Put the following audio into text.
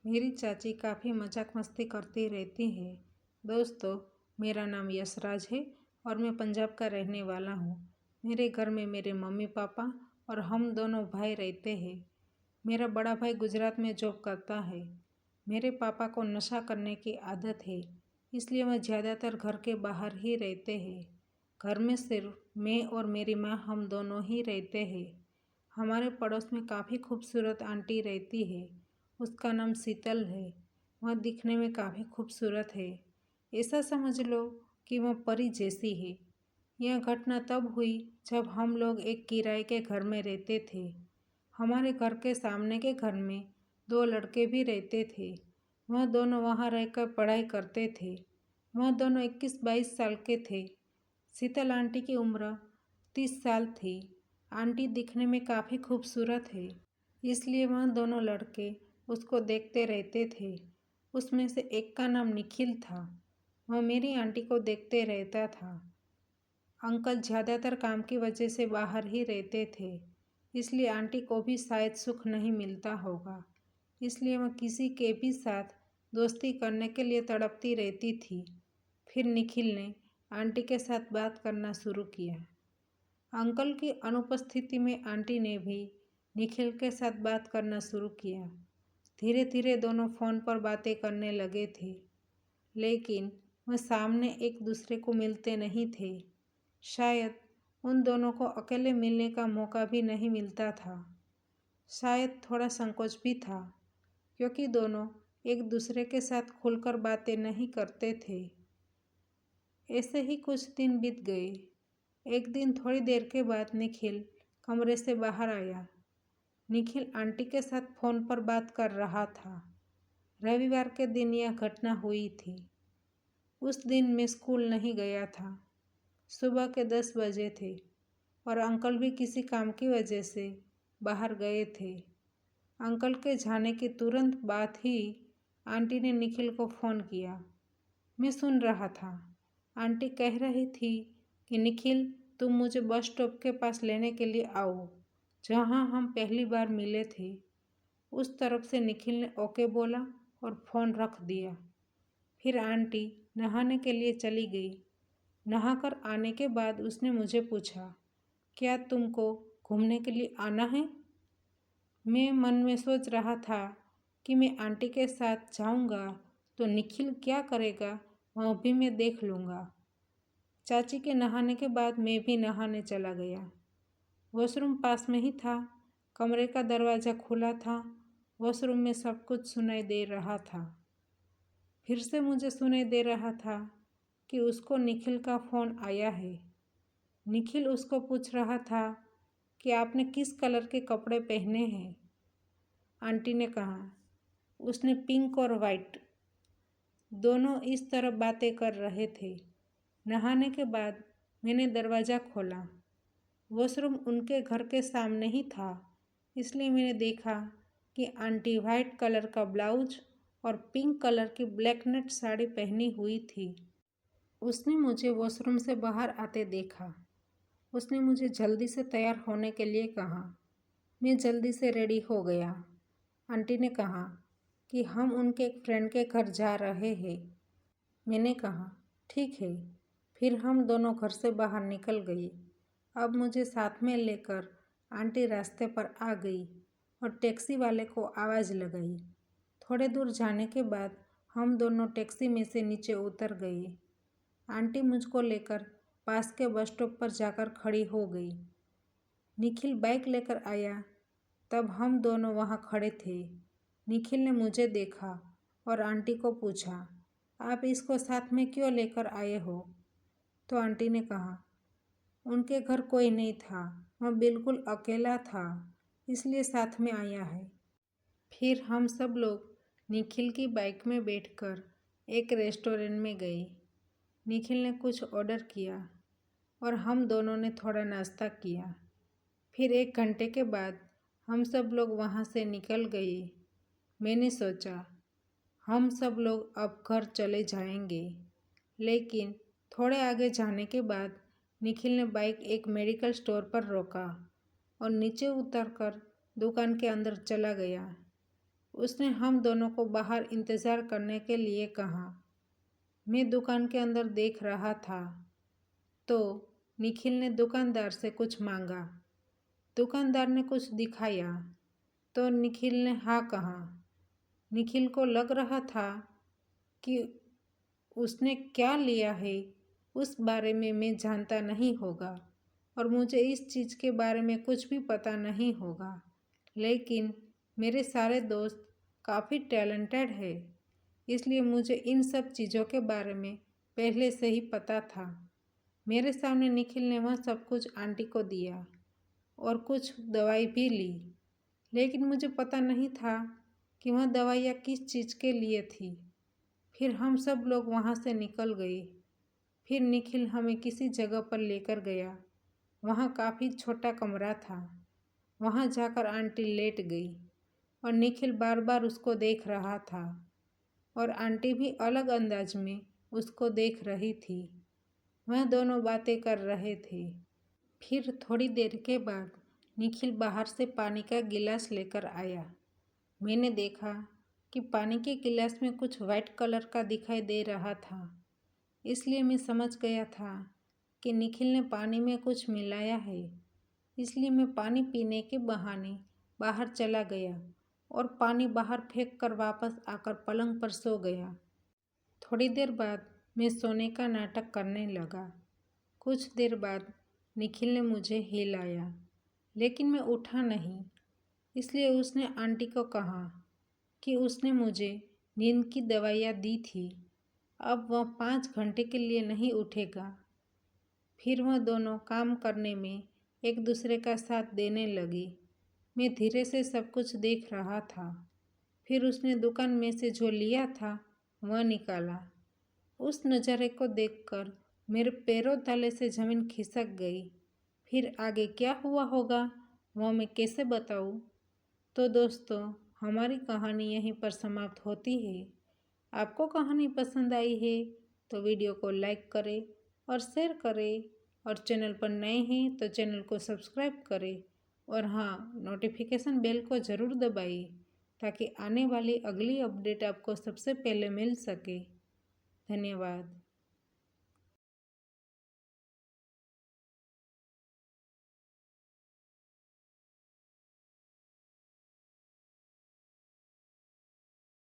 मेरी चाची काफ़ी मजाक मस्ती करती रहती है। दोस्तों, मेरा नाम यशराज है और मैं पंजाब का रहने वाला हूँ। मेरे घर में मेरे मम्मी पापा और हम दोनों भाई रहते हैं। मेरा बड़ा भाई गुजरात में जॉब करता है। मेरे पापा को नशा करने की आदत है, इसलिए वह ज़्यादातर घर के बाहर ही रहते हैं। घर में सिर्फ मैं और मेरी माँ हम दोनों ही रहते हैं। हमारे पड़ोस में काफ़ी खूबसूरत आंटी रहती है। उसका नाम शीतल है। वह दिखने में काफ़ी खूबसूरत है। ऐसा समझ लो कि वह परी जैसी है। यह घटना तब हुई जब हम लोग एक किराए के घर में रहते थे। हमारे घर के सामने के घर में दो लड़के भी रहते थे। वह दोनों वहाँ रहकर पढ़ाई करते थे। वह दोनों 21-22 साल के थे। शीतल आंटी की उम्र 30 साल थी। आंटी दिखने में काफ़ी खूबसूरत है, इसलिए वह दोनों लड़के उसको देखते रहते थे। उसमें से एक का नाम निखिल था। वह मेरी आंटी को देखते रहता था। अंकल ज़्यादातर काम की वजह से बाहर ही रहते थे, इसलिए आंटी को भी शायद सुख नहीं मिलता होगा। इसलिए वह किसी के भी साथ दोस्ती करने के लिए तड़पती रहती थी। फिर निखिल ने आंटी के साथ बात करना शुरू किया। अंकल की अनुपस्थिति में आंटी ने भी निखिल के साथ बात करना शुरू किया। धीरे धीरे दोनों फ़ोन पर बातें करने लगे थे, लेकिन वह सामने एक दूसरे को मिलते नहीं थे। शायद उन दोनों को अकेले मिलने का मौका भी नहीं मिलता था। शायद थोड़ा संकोच भी था, क्योंकि दोनों एक दूसरे के साथ खुलकर बातें नहीं करते थे। ऐसे ही कुछ दिन बीत गए। एक दिन थोड़ी देर के बाद निखिल कमरे से बाहर आया। निखिल आंटी के साथ फ़ोन पर बात कर रहा था। रविवार के दिन यह घटना हुई थी। उस दिन मैं स्कूल नहीं गया था। सुबह के 10 बजे थे और अंकल भी किसी काम की वजह से बाहर गए थे। अंकल के जाने के तुरंत बाद ही आंटी ने निखिल को फ़ोन किया। मैं सुन रहा था। आंटी कह रही थी कि निखिल, तुम मुझे बस स्टॉप के पास लेने के लिए आओ, जहाँ हम पहली बार मिले थे। उस तरफ से निखिल ने ओके बोला और फ़ोन रख दिया। फिर आंटी नहाने के लिए चली गई। नहाकर आने के बाद उसने मुझे पूछा, क्या तुमको घूमने के लिए आना है? मैं मन में सोच रहा था कि मैं आंटी के साथ जाऊंगा तो निखिल क्या करेगा वह भी मैं देख लूँगा। चाची के नहाने के बाद मैं भी नहाने चला गया। वॉशरूम पास में ही था। कमरे का दरवाज़ा खुला था। वॉशरूम में सब कुछ सुनाई दे रहा था। फिर से मुझे सुनाई दे रहा था कि उसको निखिल का फ़ोन आया है। निखिल उसको पूछ रहा था कि आपने किस कलर के कपड़े पहने हैं। आंटी ने कहा, उसने पिंक और वाइट। दोनों इस तरह बातें कर रहे थे। नहाने के बाद मैंने दरवाज़ा खोला। वॉशरूम उनके घर के सामने ही था, इसलिए मैंने देखा कि आंटी वाइट कलर का ब्लाउज और पिंक कलर की ब्लैक नेट साड़ी पहनी हुई थी। उसने मुझे वॉशरूम से बाहर आते देखा। उसने मुझे जल्दी से तैयार होने के लिए कहा। मैं जल्दी से रेडी हो गया। आंटी ने कहा कि हम उनके एक फ्रेंड के घर जा रहे हैं। मैंने कहा, ठीक है। फिर हम दोनों घर से बाहर निकल गए। अब मुझे साथ में लेकर आंटी रास्ते पर आ गई और टैक्सी वाले को आवाज़ लगाई। थोड़े दूर जाने के बाद हम दोनों टैक्सी में से नीचे उतर गए। आंटी मुझको लेकर पास के बस स्टॉप पर जाकर खड़ी हो गई। निखिल बाइक लेकर आया। तब हम दोनों वहाँ खड़े थे। निखिल ने मुझे देखा और आंटी को पूछा, आप इसको साथ में क्यों लेकर आए हो? तो आंटी ने कहा, उनके घर कोई नहीं था, वह बिल्कुल अकेला था, इसलिए साथ में आया है। फिर हम सब लोग निखिल की बाइक में बैठकर एक रेस्टोरेंट में गए। निखिल ने कुछ ऑर्डर किया और हम दोनों ने थोड़ा नाश्ता किया। फिर 1 घंटे के बाद हम सब लोग वहाँ से निकल गए। मैंने सोचा, हम सब लोग अब घर चले जाएंगे, लेकिन थोड़े आगे जाने के बाद निखिल ने बाइक एक मेडिकल स्टोर पर रोका और नीचे उतरकर दुकान के अंदर चला गया। उसने हम दोनों को बाहर इंतज़ार करने के लिए कहा। मैं दुकान के अंदर देख रहा था तो निखिल ने दुकानदार से कुछ मांगा। दुकानदार ने कुछ दिखाया तो निखिल ने हाँ कहा। निखिल को लग रहा था कि उसने क्या लिया है उस बारे में मैं जानता नहीं होगा और मुझे इस चीज़ के बारे में कुछ भी पता नहीं होगा, लेकिन मेरे सारे दोस्त काफ़ी टैलेंटेड है, इसलिए मुझे इन सब चीज़ों के बारे में पहले से ही पता था। मेरे सामने निखिल ने वह सब कुछ आंटी को दिया और कुछ दवाई भी ली, लेकिन मुझे पता नहीं था कि वह दवाइयाँ किस चीज़ के लिए थी। फिर हम सब लोग वहाँ से निकल गए। फिर निखिल हमें किसी जगह पर लेकर गया। वहाँ काफ़ी छोटा कमरा था। वहाँ जाकर आंटी लेट गई और निखिल बार बार उसको देख रहा था और आंटी भी अलग अंदाज में उसको देख रही थी। वह दोनों बातें कर रहे थे। फिर थोड़ी देर के बाद निखिल बाहर से पानी का गिलास लेकर आया। मैंने देखा कि पानी के गिलास में कुछ वाइट कलर का दिखाई दे रहा था, इसलिए मैं समझ गया था कि निखिल ने पानी में कुछ मिलाया है। इसलिए मैं पानी पीने के बहाने बाहर चला गया और पानी बाहर फेंक कर वापस आकर पलंग पर सो गया। थोड़ी देर बाद मैं सोने का नाटक करने लगा। कुछ देर बाद निखिल ने मुझे हिलाया, लेकिन मैं उठा नहीं। इसलिए उसने आंटी को कहा कि उसने मुझे नींद की दवाइयाँ दी थी, अब वह 5 घंटे के लिए नहीं उठेगा। फिर वह दोनों काम करने में एक दूसरे का साथ देने लगी। मैं धीरे से सब कुछ देख रहा था। फिर उसने दुकान में से जो लिया था वह निकाला। उस नज़ारे को देखकर मेरे पैरों तले से ज़मीन खिसक गई। फिर आगे क्या हुआ होगा वह मैं कैसे बताऊँ। तो दोस्तों, हमारी कहानी यहीं पर समाप्त होती है। आपको कहानी पसंद आई है तो वीडियो को लाइक करें और शेयर करें और चैनल पर नए हैं तो चैनल को सब्सक्राइब करें और हाँ, नोटिफिकेशन बेल को ज़रूर दबाइए ताकि आने वाली अगली अपडेट आपको सबसे पहले मिल सके। धन्यवाद।